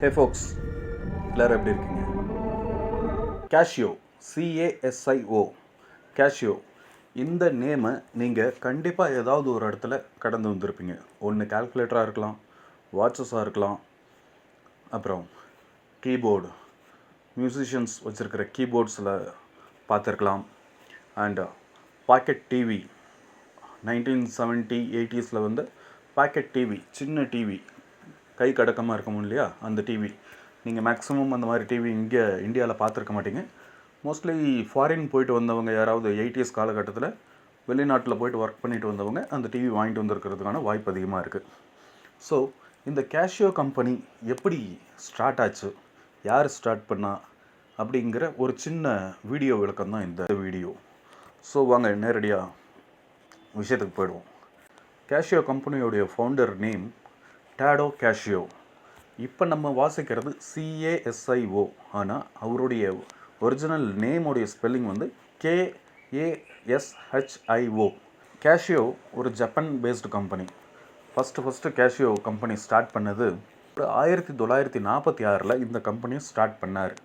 ஹே ஃபோக்ஸ், எல்லோரும் எப்படி இருக்கீங்க? கேஷியோ, CASIO, கேஷியோ, இந்த நேமை நீங்கள் கண்டிப்பாக ஏதாவது ஒரு இடத்துல கடந்து வந்திருப்பீங்க. ஒன்று கால்குலேட்டராக இருக்கலாம், வாட்சஸாக இருக்கலாம், அப்புறம் கீபோர்டு, மியூசிஷியன்ஸ் வச்சுருக்கிற கீபோர்ட்ஸில் பார்த்துருக்கலாம். அண்ட் பாக்கெட் டிவி, 1970, 80s வந்து பாக்கெட் டிவி, சின்ன டிவி, கை கடக்கமாக இருக்கும் இல்லையா, அந்த டிவி நீங்கள் மேக்ஸிமம் அந்த மாதிரி டிவி இங்கே இந்தியாவில் பார்த்துருக்க மாட்டீங்க. மோஸ்ட்லி ஃபாரின் போயிட்டு வந்தவங்க யாராவது 80s காலகட்டத்தில் வெளிநாட்டில் போயிட்டு ஒர்க் பண்ணிட்டு வந்தவங்க அந்த டிவி வாங்கிட்டு வந்திருக்கிறதுக்கான வாய்ப்பு அதிகமாக இருக்குது. ஸோ இந்த கேஷியோ கம்பெனி எப்படி ஸ்டார்ட் ஆச்சு, யார் ஸ்டார்ட் பண்ணா அப்படிங்கிற ஒரு சின்ன வீடியோ விளக்கம் தான் இந்த வீடியோ. ஸோ வாங்க நேரடியாக விஷயத்துக்கு போயிடுவோம். கேஷியோ கம்பெனியோடைய ஃபவுண்டர் நேம் டேடோ கேஷியோ. இப்போ நம்ம வாசிக்கிறது CASIO, ஆனால் அவருடைய ஒரிஜினல் நேமோடைய ஸ்பெல்லிங் வந்து KASHIO. கேஷியோ ஒரு Japan based company. First Casio company start பண்ணது 1946 இந்த கம்பெனியை ஸ்டார்ட் பண்ணார்.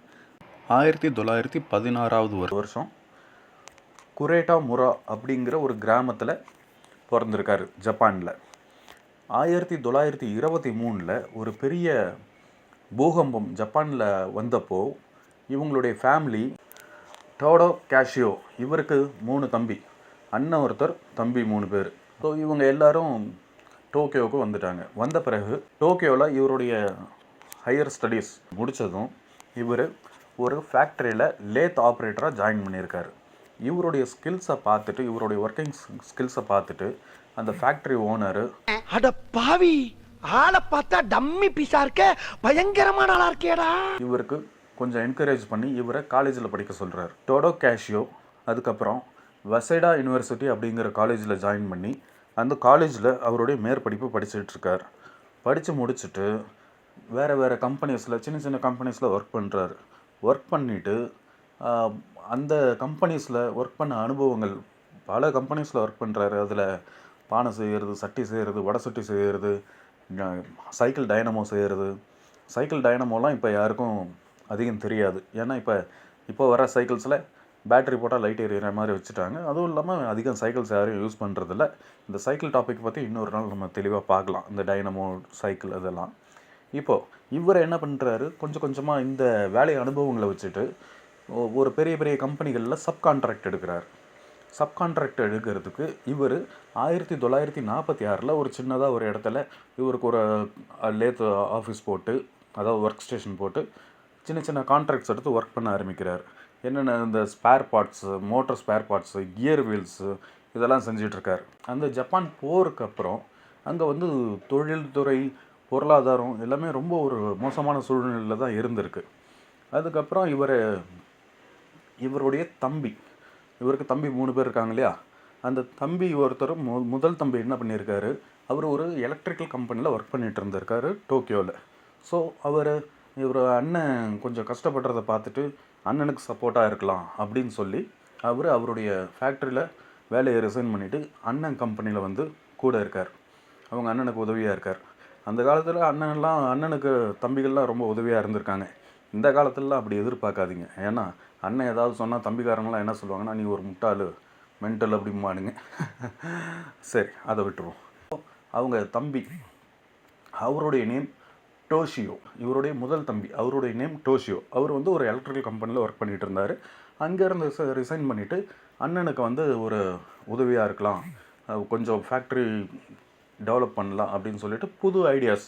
1916 வருஷம் குரேட்டா முரா அப்படிங்கிற ஒரு கிராமத்தில் பிறந்திருக்காரு ஜப்பானில். 1923 ஒரு பெரிய பூகம்பம் ஜப்பானில் வந்தப்போ இவங்களுடைய ஃபேமிலி, டோடோ கேஷியோ, இவருக்கு 3 தம்பி, அண்ணன் ஒருத்தர், தம்பி 3 பேர். ஸோ இவங்க எல்லாரும் டோக்கியோவுக்கு வந்துட்டாங்க. வந்த பிறகு டோக்கியோவில் இவருடைய ஹையர் ஸ்டடீஸ் முடித்ததும் இவர் ஒரு ஃபேக்ட்ரியில் லேத் ஆப்ரேட்டராக ஜாயின் பண்ணியிருக்காரு. இவருடைய ஸ்கில்ஸை பார்த்துட்டு, இவருடைய ஒர்க்கிங் ஸ்கில்ஸை பார்த்துட்டு அந்த ஃபேக்ட்ரி ஓனரு, அட பாவி, ஆளை பார்த்தா டம்மி பீஸா இருக்க, பயங்கரமான ஆளா இருக்கேடா, இவருக்கு கொஞ்சம் என்கரேஜ் பண்ணி இவரை காலேஜில் படிக்க சொல்கிறார். டோடோ கேஷியோ அதுக்கப்புறம் வசேடா யூனிவர்சிட்டி அப்படிங்கிற காலேஜில் ஜாயின் பண்ணி அந்த காலேஜில் அவருடைய மேற்படிப்பு படிச்சுட்ருக்கார். படித்து முடிச்சுட்டு வேறு கம்பெனிஸில், சின்ன கம்பெனிஸில் ஒர்க் பண்ணுறாரு. ஒர்க் பண்ணிவிட்டு அந்த கம்பெனிஸில் ஒர்க் பண்ண அனுபவங்கள், பல கம்பெனிஸில் ஒர்க் பண்ணுறாரு. அதில் பானை செய்கிறது, சட்டி செய்கிறது, வடை சட்டி செய்கிறது, சைக்கிள் டைனமோ செய்கிறது. சைக்கிள் டைனமோலாம் இப்போ யாருக்கும் அதிகம் தெரியாது. ஏன்னா இப்போ வர சைக்கிள்ஸில் பேட்டரி போட்டால் லைட் எரியிற மாதிரி வச்சுட்டாங்க. அதுவும் இல்லாமல் அதிகம் சைக்கிள்ஸ் யாரும் யூஸ் பண்ணுறதில்ல. இந்த சைக்கிள் டாபிக் பற்றி இன்னொரு நாள் நம்ம தெளிவாக பார்க்கலாம், இந்த டைனமோ சைக்கிள் அதெல்லாம். இப்போது இவர் என்ன பண்ணுறாரு, கொஞ்சமாக இந்த வேலை அனுபவங்களை வச்சுட்டு ஒரு பெரிய கம்பெனிகளில் சப்கான்ட்ராக்ட் எடுக்கிறார். சப்கான்ட்ராக்ட் எடுக்கிறதுக்கு இவர் 1946 ஒரு சின்னதாக ஒரு இடத்துல இவருக்கு ஒரு லேத் ஆஃபீஸ் போட்டு, அதாவது ஒர்க் ஸ்டேஷன் போட்டு சின்ன கான்ட்ராக்ட்ஸ் எடுத்து ஒர்க் பண்ண ஆரம்பிக்கிறார். என்னென்ன இந்த spare parts, motor spare parts, gear wheels, இதெல்லாம் செஞ்சிட்ருக்கார். அந்த ஜப்பான் போருக்கு அப்புறம் அங்கே வந்து தொழில்துறை, பொருளாதாரம் எல்லாமே ரொம்ப ஒரு மோசமான சூழ்நிலையில் தான் இருந்திருக்கு. அதுக்கப்புறம் இவருடைய தம்பி, இவருக்கு தம்பி 3 பேர் இருக்காங்க இல்லையா, அந்த தம்பி ஒருத்தர் முதல் தம்பி என்ன பண்ணியிருக்காரு, அவர் ஒரு எலக்ட்ரிக்கல் கம்பெனியில் ஒர்க் பண்ணிகிட்டு இருந்திருக்காரு டோக்கியோவில். ஸோ இவர் அண்ணன் கொஞ்சம் கஷ்டப்படுறத பார்த்துட்டு அண்ணனுக்கு சப்போர்ட்டாக இருக்கலாம் அப்படின்னு சொல்லி அவருடைய ஃபேக்ட்ரியில் வேலையை ரிசைன் பண்ணிவிட்டு அண்ணன் கம்பெனியில் வந்து கூட இருக்கார். அவங்க அண்ணனுக்கு உதவியாக இருக்கார். அந்த காலத்தில் அண்ணனுக்கு தம்பிகள்லாம் ரொம்ப உதவியாக இருந்திருக்காங்க. இந்த காலத்துலலாம் அப்படி எதிர்பார்க்காதீங்க. ஏன்னா அண்ணன் ஏதாவது சொன்னால் தம்பிக்காரங்களாம் என்ன சொல்லுவாங்கன்னா, நீ ஒரு முட்டாள், மென்டல் அப்படிம்பானுங்க. சரி, அதை விட்டுருவோம். அவங்க தம்பி, அவருடைய நேம் டோஷியோ. இவருடைய முதல் தம்பி, அவருடைய நேம் டோஷியோ. அவர் வந்து ஒரு எலக்ட்ரிக்கல் கம்பெனியில் ஒர்க் பண்ணிகிட்டு இருந்தார். அங்கேருந்து ரிசைன் பண்ணிவிட்டு அண்ணனுக்கு வந்து ஒரு உதவியாக இருக்கலாம், கொஞ்சம் ஃபேக்ட்ரி டெவலப் பண்ணலாம் அப்படின்னு சொல்லிட்டு புது ஐடியாஸ்,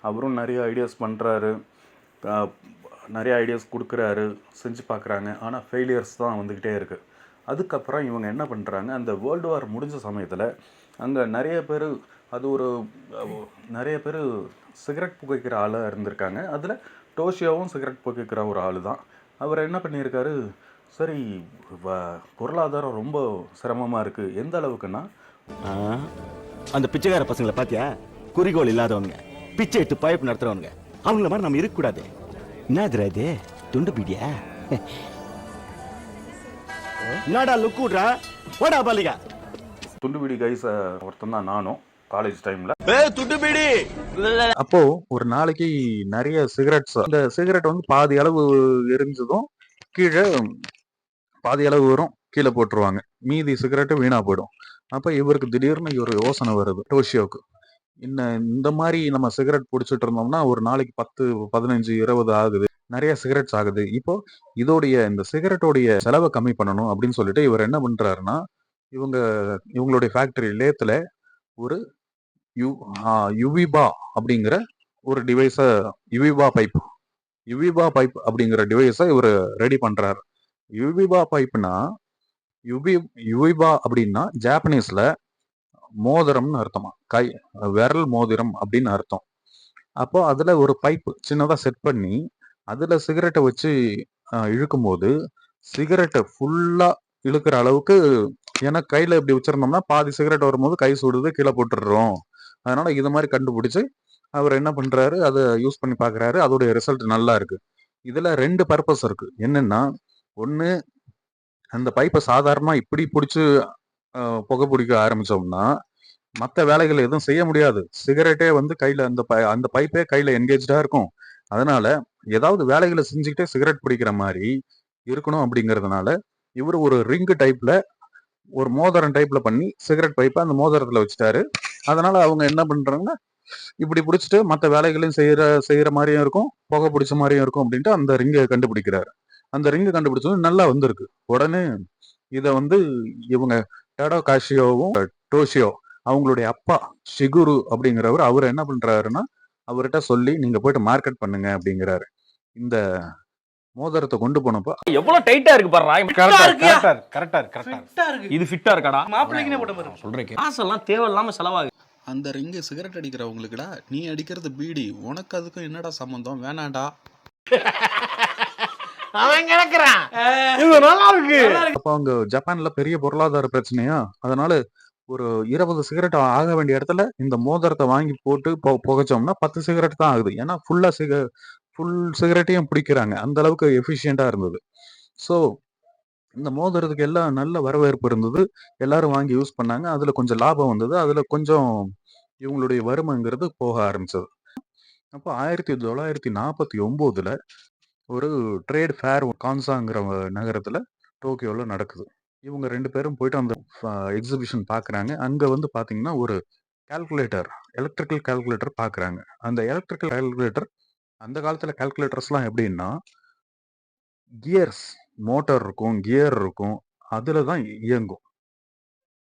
அவரும் நிறைய ஐடியாஸ் பண்ணுறாரு, நிறைய ஐடியாஸ் கொடுக்குறாரு, செஞ்சு பார்க்குறாங்க. ஆனால் ஃபெயிலியர்ஸ் தான் வந்துக்கிட்டே இருக்குது. அதுக்கப்புறம் இவங்க என்ன பண்ணுறாங்க, அந்த வேர்ல்டு வார் முடிஞ்ச சமயத்தில் அங்கே நிறைய பேர் சிகரெட் புகைக்கிற ஆளாக இருந்திருக்காங்க. அதில் டோஷியோவும் சிகரெட் புகைக்கிற ஒரு ஆள் தான். அவர் என்ன பண்ணியிருக்காரு, சரி பொருளாதாரம் ரொம்ப சிரமமாக இருக்குது. எந்த அளவுக்குன்னா, அந்த பிச்சைக்கார பசங்களை பார்த்தியா, குறிக்கோள் இல்லாதவனுங்க, பிச்சை எடுத்து பைப் நடத்துறவனுங்க, அவங்கள மாதிரி நம்ம இருக்கக்கூடாது. என்னது துண்டு பீடியா, என்னடா லுக்குடா, போடா பாலிகா. துண்டு பீடி கைஸ் ஒருத்தன் தான் நானும். காலேஜ் டைம்ல. துட்டு பீடி. அப்போ ஒரு நாளைக்கு நிறைய சிகரெட்ஸ், இந்த சிகரெட் வந்து பாதி அளவு எரிஞ்சதும் கீழே பாதி அளவு வரும், கீழே போட்டுருவாங்க. மீதி சிகரெட்டு வீணா போயிடும். அப்ப இவருக்கு திடீர்னு ஒரு யோசனை வருது டோஷியோக்கு. இந்த மாதிரி நம்ம சிகரெட் பிடிச்சிட்டு இருந்தோம்னா ஒரு நாளைக்கு 10, 15, 20 ஆகுது. நிறைய சிகரெட்ஸ் ஆகுது. இப்போ இந்த சிகரெட்டோடைய செலவை கம்மி பண்ணணும் அப்படின்னு சொல்லிட்டு இவர் என்ன பண்றாருன்னா, இவங்க இவங்களுடைய ஃபேக்டரி லேத்துல ஒரு யு யுவிபா அப்படிங்கிற ஒரு டிவைஸ, யுவிபா பைப் அப்படிங்கிற டிவைஸ இவர் ரெடி பண்றாரு. யுவிபா பைப்னா, யுவி யுவிபா அப்படின்னா ஜாப்பனீஸ்ல மோதிரம்னு அர்த்தமா, விரல் மோதிரம் அப்படின்னு அர்த்தம். அப்போ அதுல ஒரு பைப் சின்னதா செட் பண்ணி அதுல சிகரெட்டை வச்சு இழுக்கும் போது சிகரெட்டை ஃபுல்லா இழுக்கிற அளவுக்கு, ஏன்னா கையில இப்படி வச்சிருந்தோம்னா பாதி சிகரெட் வரும்போது கை சுடுது, கீழே போட்டுடுறோம். அதனால இது மாதிரி கண்டுபிடிச்சு அவர் என்ன பண்றாரு, அதை யூஸ் பண்ணி பாக்குறாரு. அதோடைய ரிசல்ட் நல்லா இருக்கு. இதுல 2 பர்பஸ் இருக்கு. என்னன்னா, ஒண்ணு, அந்த பைப்பை சாதாரணமா இப்படி பிடிச்சு புகை பிடிக்க ஆரம்பிச்சோம்னா மற்ற வேலைகள் எதுவும் செய்ய முடியாது. சிகரெட்டே வந்து கையில அந்த பைப்பே கையில என்கேஜா இருக்கும். அதனால ஏதாவது வேலைகளை செஞ்சுக்கிட்டே சிகரெட் பிடிக்கிற மாதிரி இருக்கணும் அப்படிங்கிறதுனால இவர் ஒரு ரிங் டைப்ல, ஒரு மோதிரம் டைப்ல பண்ணி சிகரெட் பைப்பை அந்த மோதிரத்துல வச்சுட்டாரு. அதனால அவங்க என்ன பண்றாங்கன்னா, இப்படி பிடிச்சிட்டு மற்ற வேலைகளையும் செய்யற மாதிரியும் இருக்கும், புகை பிடிச்ச மாதிரியும் இருக்கும் அப்படின்ட்டு அந்த ரிங்கை கண்டுபிடிக்கிறாரு. அந்த ரிங்கை கண்டுபிடிச்சது நல்லா வந்திருக்கு. உடனே இதை வந்து இவங்க டேடோ காஷியோவும் டோஷியோ அவங்களுடைய அப்பா ஷிகுரு அப்படிங்கிறவர், அவர் என்ன பண்றாருன்னா, அவர்கிட்ட சொல்லி நீங்க போயிட்டு மார்க்கெட் பண்ணுங்க அப்படிங்கிறாரு. இந்த மோதிரத்தை கொண்டு போனப்போ எவ்வளவு டைட்டா இருக்கு பாருடா. கரெக்டா இருக்கு. இது ஃபிட்டா இருக்காடா? மாப்பிள்ளைக்குனே போட்ட மாதிரி சொல்றேன். காசெல்லாம் தேவையில்லாம செலவாகுது. அந்த ரிங்கு சிகரெட் அடிக்கிறவங்களுக்குடா, நீ அடிக்கிறது பீடி, உனக்கு அதுக்கும் என்னடா சம்பந்தம், வேணாண்டா. அவன் கிடக்குறான். இது நல்லா இருக்கு. அப்போ அவங்க ஜப்பான்ல பெரிய பொருளாதார பிரச்சனையா, அதனால ஒரு 20 சிகரெட் ஆக வேண்டிய இடத்துல இந்த மோதிரத்தை வாங்கி போட்டு புகைச்சோம்னா 10 சிகரெட் தான் ஆகுது. ஏன்னா ஃபுல் சிகரெட்டையும் பிடிக்கிறாங்க. அந்த அளவுக்கு எஃபிஷியண்டா இருந்தது. ஸோ இந்த மோதிரத்துக்கு எல்லாம் நல்ல வரவேற்பு இருந்தது. எல்லாரும் வாங்கி யூஸ் பண்ணாங்க. அதுல கொஞ்சம் லாபம் வந்தது. அதுல கொஞ்சம் இவங்களுடைய வறுமைங்கிறது போக ஆரம்பிச்சது. அப்போ 1949ல ஒரு ட்ரேட் ஃபேர் கான்சாங்கிற நகரத்துல, டோக்கியோல நடக்குது. இவங்க 2 பேரும் போயிட்டு அந்த எக்ஸிபிஷன் பாக்குறாங்க. அங்க வந்து பாத்தீங்கன்னா ஒரு கால்குலேட்டர், எலக்ட்ரிக்கல் கால்குலேட்டர் பாக்குறாங்க. அந்த எலக்ட்ரிக்கல் கால்குலேட்டர், அந்த காலத்துல கால்குலேட்டர்ஸ்லாம் எப்படின்னா, கியர்ஸ், மோட்டார் இருக்கும், கியர் இருக்கும், அதுல தான் இயங்கும்.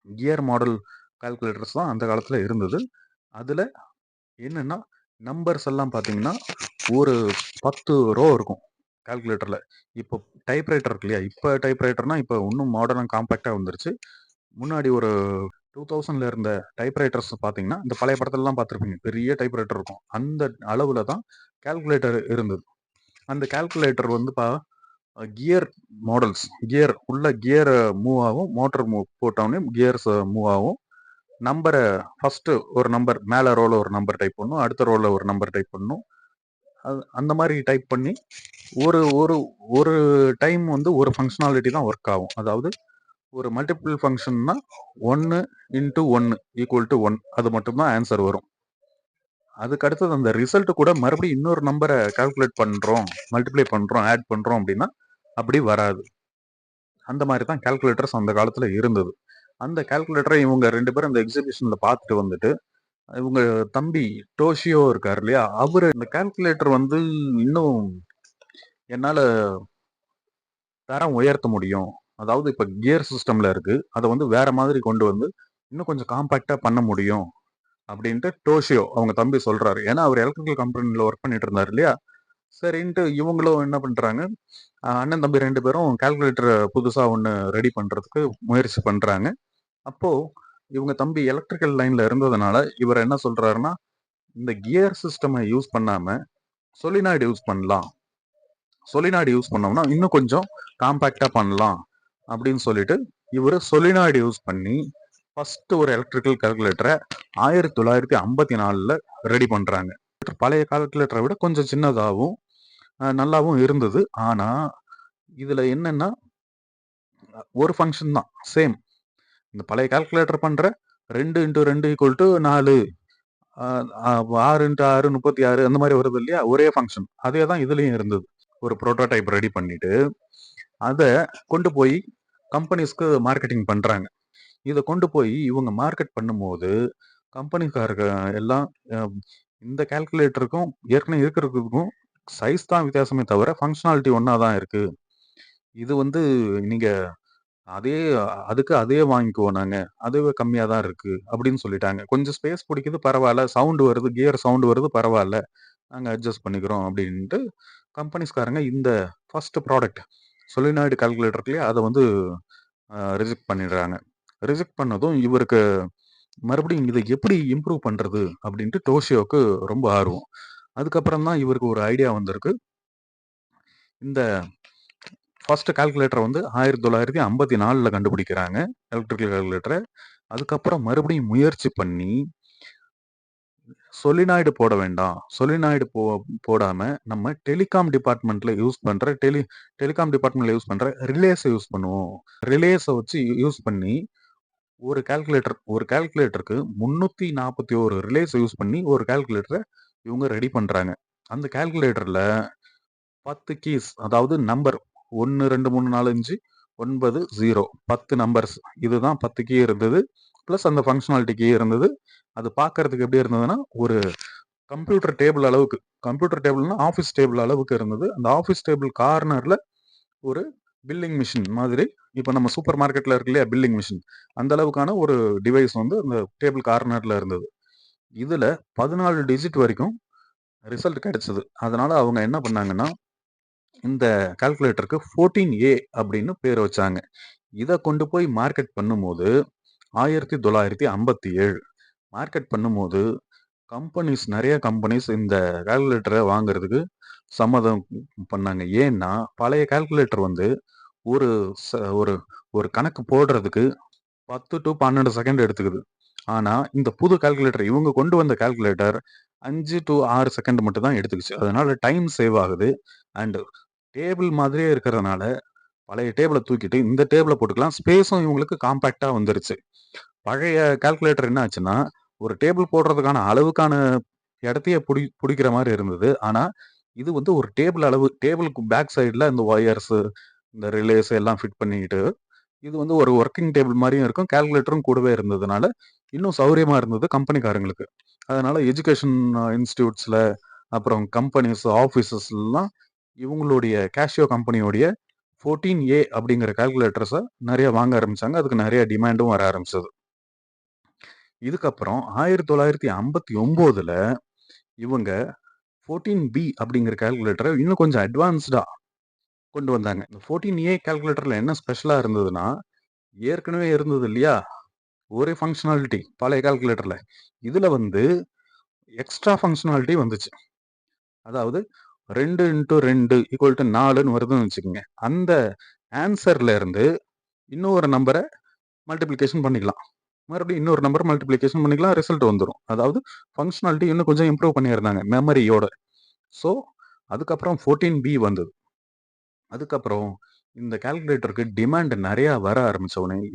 கியர் மாடல் கால்குலேட்டர்ஸ் தான் அந்த காலத்துல இருந்தது. அதுல என்னன்னா, நம்பர்ஸ் எல்லாம் பாத்தீங்கன்னா ஒரு 10 ரோ இருக்கும் கால்குலேட்டர்ல. இப்போ டைப்ரைட்டர் இருக்கு இல்லையா, இப்போ டைப்ரைட்டர்னா இப்போ இன்னும் மாடர்ன் காம்பாக்டா வந்துருச்சு. முன்னாடி ஒரு 2000ல இருந்த டைப்ரைட்டர்ஸ் பாத்தீங்கன்னா, இந்த பழைய படத்தெல்லாம் பார்த்துருப்பீங்க, பெரிய டைப்ரைட்டர் இருக்கும். அந்த அளவுல தான் கால்குலேட்டர் இருந்தது. அந்த கால்குலேட்டர் வந்து கியர் மாடல்ஸ், கியர் மூவ் ஆகும், மோட்டர் போட்டோடனே கியர்ஸ் மூவ் ஆகும். நம்பரை ஃபர்ஸ்ட் ஒரு நம்பர் மேல ரோல ஒரு நம்பர் டைப் பண்ணும், அடுத்த ரோல ஒரு நம்பர் டைப் பண்ணும். அந்த மாதிரி டைப் பண்ணி ஒரு ஒரு ஒரு டைம் வந்து ஒரு ஃபங்க்ஷனாலிட்டி தான் ஒர்க் ஆகும். அதாவது ஒரு மல்டிபிள் ஃபங்க்ஷன்னா 1 × 1 = 1, அது மட்டும்தான் ஆன்சர் வரும். அதுக்கு அடுத்தது அந்த ரிசல்ட் கூட மறுபடியும் இன்னொரு நம்பரை கால்குலேட் பண்றோம், மல்டிப்ளை பண்றோம், ஆட் பண்றோம் அப்படின்னா அப்படி வராது. அந்த மாதிரி தான் கால்குலேட்டர்ஸ் அந்த காலத்துல இருந்தது. அந்த கால்குலேட்டரை இவங்க 2 பேரும் அந்த எக்ஸிபிஷன்ல பார்த்துட்டு வந்துட்டு, இவங்க தம்பி டோஷியோ இருக்காரு இல்லையா, அவரு இந்த கால்குலேட்டர் வந்து இன்னும் என்னால தரம் உயர்த்த முடியும், அதாவது இப்ப கியர் சிஸ்டம்ல இருக்கு, அதை வந்து வேற மாதிரி கொண்டு வந்து இன்னும் கொஞ்சம் காம்பாக்டா பண்ண முடியும் அப்படின்ட்டு டோஷியோ அவங்க தம்பி சொல்றாரு. ஏன்னா அவர் எலக்ட்ரிக்கல் கம்பெனில ஒர்க் பண்ணிட்டு இருந்தாரு இல்லையா. சரின்ட்டு இவங்களும் என்ன பண்றாங்க, அண்ணன் தம்பி 2 பேரும் கால்குலேட்டர் புதுசா ஒன்று ரெடி பண்றதுக்கு முயற்சி பண்றாங்க. அப்போ இவங்க தம்பி எலக்ட்ரிக்கல் லைன்ல இருந்ததுனால இவர் என்ன சொல்றாருன்னா, இந்த கியர் சிஸ்டமை யூஸ் பண்ணாம சொலினாய்டு யூஸ் பண்ணலாம், சொலினாய்டு யூஸ் பண்ணோம்னா இன்னும் கொஞ்சம் காம்பாக்டா பண்ணலாம் அப்படின்னு சொல்லிட்டு இவர் சொலினாய்டு யூஸ் பண்ணி ஃபர்ஸ்ட் ஒரு எலக்ட்ரிக்கல் கால்குலேட்டரை 1954ல ரெடி பண்றாங்க. பழைய கால்குலேட்டரை விட கொஞ்சம் சின்னதாகவும் நல்லாவும் இருந்தது. ஆனா இதுல என்னன்னா, ஒரு ஃபங்க்ஷன் தான் சேம். இந்த பழைய கால்குலேட்டர் பண்ற 2 இன்ட்டு 2 ஈக்குவல் டு 4, 6 இன்ட்டு 6 36 அந்த மாதிரி வருது இல்லையா, ஒரே ஃபங்க்ஷன். அதே தான் இதுலயும் இருந்தது. ஒரு ப்ரோட்டோடைப் ரெடி பண்ணிட்டு அதை கொண்டு போய் கம்பெனிஸ்க்கு மார்க்கெட்டிங் பண்றாங்க. இதை கொண்டு போய் இவங்க மார்க்கெட் பண்ணும்போது கம்பெனிக்காரங்க எல்லாம் இந்த கால்குலேட்டருக்கும் ஏற்கனவே இருக்கிறதுக்கும் சைஸ் தான் வித்தியாசமே தவிர ஃபங்க்ஷனாலிட்டி ஒன்றா தான் இருக்கு. இது வந்து நீங்க அதே அதுக்கு அதே வாங்கிக்குவோம் நாங்க, அதுவே கம்மியா தான் இருக்கு அப்படின்னு சொல்லிட்டாங்க. கொஞ்சம் ஸ்பேஸ் பிடிக்குது பரவாயில்ல, சவுண்ட் வருது, கியர் சவுண்ட் வருது பரவாயில்ல, நாங்க அட்ஜஸ்ட் பண்ணிக்கிறோம் அப்படின்ட்டு கம்பெனிஸ்காரங்க இந்த ஃபர்ஸ்ட் ப்ராடக்ட் சொலினாய்டு கால்குலேட்டர்லயே அதை வந்து ரிஜெக்ட் பண்ணிடுறாங்க. ரிஜெக்ட் பண்ணதும் இவருக்கு மறுபடியும் இதை எப்படி இம்ப்ரூவ் பண்றது அப்படின்ட்டு டோஷியோக்கு ரொம்ப ஆர்வம். அதுக்கப்புறம் தான் இவருக்கு ஒரு ஐடியா வந்திருக்கு. இந்த ஃபர்ஸ்ட் கால்குலேட்டர் வந்து 1954 கண்டுபிடிக்கிறாங்க, எலக்ட்ரிக்கல் கால்குலேட்டரை. அதுக்கப்புறம் மறுபடியும் முயற்சி பண்ணி சொலினாய்டு போட வேண்டாம், சொலினாய்டு போடாம நம்ம டெலிகாம் டிபார்ட்மெண்ட்ல யூஸ் பண்ற டெலிகாம் டிபார்ட்மெண்ட்ல யூஸ் பண்ற ரிலேஸை யூஸ் பண்ணுவோம். ரிலேஸை வச்சு யூஸ் பண்ணி ஒரு கால்குலேட்டருக்கு 341 ரிலேஸ் யூஸ் பண்ணி ஒரு கால்குலேட்டரை இவங்க ரெடி பண்றாங்க. அந்த கால்குலேட்டர்ல 10 கீஸ், அதாவது நம்பர் 1 2 3 4 5 9 0 10 நம்பர்ஸ், இதுதான் 10 கீ இருந்தது. பிளஸ் அந்த ஃபங்க்ஷனாலிட்டி கீ இருந்தது. அது பார்க்கறதுக்கு எப்படி இருந்ததுன்னா ஒரு கம்ப்யூட்டர் டேபிள் அளவுக்கு, கம்ப்யூட்டர் டேபிள்னா ஆஃபீஸ் டேபிள் அளவுக்கு இருந்தது. அந்த ஆஃபீஸ் டேபிள் கார்னர்ல ஒரு பில்லிங் மிஷின் மாதிரி, இப்போ நம்ம சூப்பர் மார்க்கெட்ல இருக்கு இல்லையா பில்லிங் மிஷின், அந்த அளவுக்கான ஒரு டிவைஸ் வந்து அந்த டேபிள் கார்னர்ல இருந்தது. இதுல 14 டிஜிட் வரைக்கும் ரிசல்ட் கிடைச்சது. அதனால அவங்க என்ன பண்ணாங்கன்னா இந்த கால்குலேட்டருக்கு 14A அப்படின்னு பேர் வச்சாங்க. இதை கொண்டு போய் மார்க்கெட் பண்ணும்போது 1957 மார்க்கெட் பண்ணும்போது நிறைய கம்பெனிஸ் இந்த கால்குலேட்டரை வாங்குறதுக்கு சம்மதம் பண்ணாங்க. ஏன்னா பழைய கால்குலேட்டர் வந்து ஒரு ஒரு ஒரு கணக்கு போடுறதுக்கு 10 to 12 செகண்ட் எடுத்துக்குது. ஆனா இந்த புது கால்குலேட்டர், இவங்க கொண்டு வந்த கால்குலேட்டர் 5 to 6 செகண்ட் மட்டும் தான் எடுத்துக்கிச்சு. அதனால டைம் சேவ் ஆகுது. அண்ட் டேபிள் மாதிரியே இருக்கிறதுனால பழைய டேபிளை தூக்கிட்டு இந்த டேபிளை போட்டுக்கலாம். ஸ்பேஸும் இவங்களுக்கு காம்பாக்டா வந்துருச்சு. பழைய கால்குலேட்டர் என்ன ஆச்சுன்னா ஒரு டேபிள் போடுறதுக்கான அளவுக்கான இடத்தையே பிடிக்கிற மாதிரி இருந்தது. ஆனா இது வந்து ஒரு டேபிள் அளவு, டேபிளுக்கு பேக் சைடில் இந்த ஒயர்ஸ் இந்த ரிலேஸ் எல்லாம் ஃபிட் பண்ணிக்கிட்டு இது வந்து ஒரு ஒர்க்கிங் டேபிள் மாதிரியும் இருக்கும். கால்குலேட்டரும் கூடவே இருந்ததுனால இன்னும் சௌரியமா இருந்தது கம்பெனிக்காரங்களுக்கு. அதனால எஜுகேஷன் இன்ஸ்டியூட்ஸ்ல, அப்புறம் கம்பெனிஸ், ஆஃபீஸஸ்லாம் இவங்களுடைய கேஷியோ கம்பெனியோடைய 14A அப்படிங்கிற கால்குலேட்டர்ஸை நிறைய வாங்க ஆரம்பிச்சாங்க. அதுக்கு நிறைய டிமாண்டும் வர ஆரம்பிச்சது. இதுக்கப்புறம் 1959ல இவங்க 14B அப்படிங்கிற கால்குலேட்டரை இன்னும் கொஞ்சம் அட்வான்ஸ்டா கொண்டு வந்தாங்க. இந்த 14A கால்குலேட்டர்ல என்ன ஸ்பெஷலா இருந்ததுன்னா, ஏற்கனவே இருந்தது இல்லையா ஒரே ஃபங்க்ஷனாலிட்டி பழைய கால்குலேட்டர்ல, இதுல வந்து எக்ஸ்ட்ரா ஃபங்க்ஷனாலிட்டி வந்துச்சு. அதாவது 2 இன்ட்டு 2 ஈக்குவல் டு 4ன்னு வருதுன்னு வச்சுக்கோங்க. அந்த ஆன்சர்ல இருந்து இன்னொரு நம்பரை மல்டிப்ளிகேஷன் பண்ணிக்கலாம், மறுபடியும் இன்னொரு நம்பர் மல்டிப்ளிகேஷன் பண்ணிக்கலாம், ரிசல்ட் வந்துடும். அதாவது ஃபங்க்ஷனாலிட்டி இன்னும் கொஞ்சம் இம்ப்ரூவ் பண்ணியிருந்தாங்க மெமரியோட. ஸோ அதுக்கப்புறம் 14B வந்தது. அதுக்கப்புறம் இந்த கால்குலேட்டருக்கு டிமாண்ட் நிறைய வர ஆரம்பிச்ச உடனே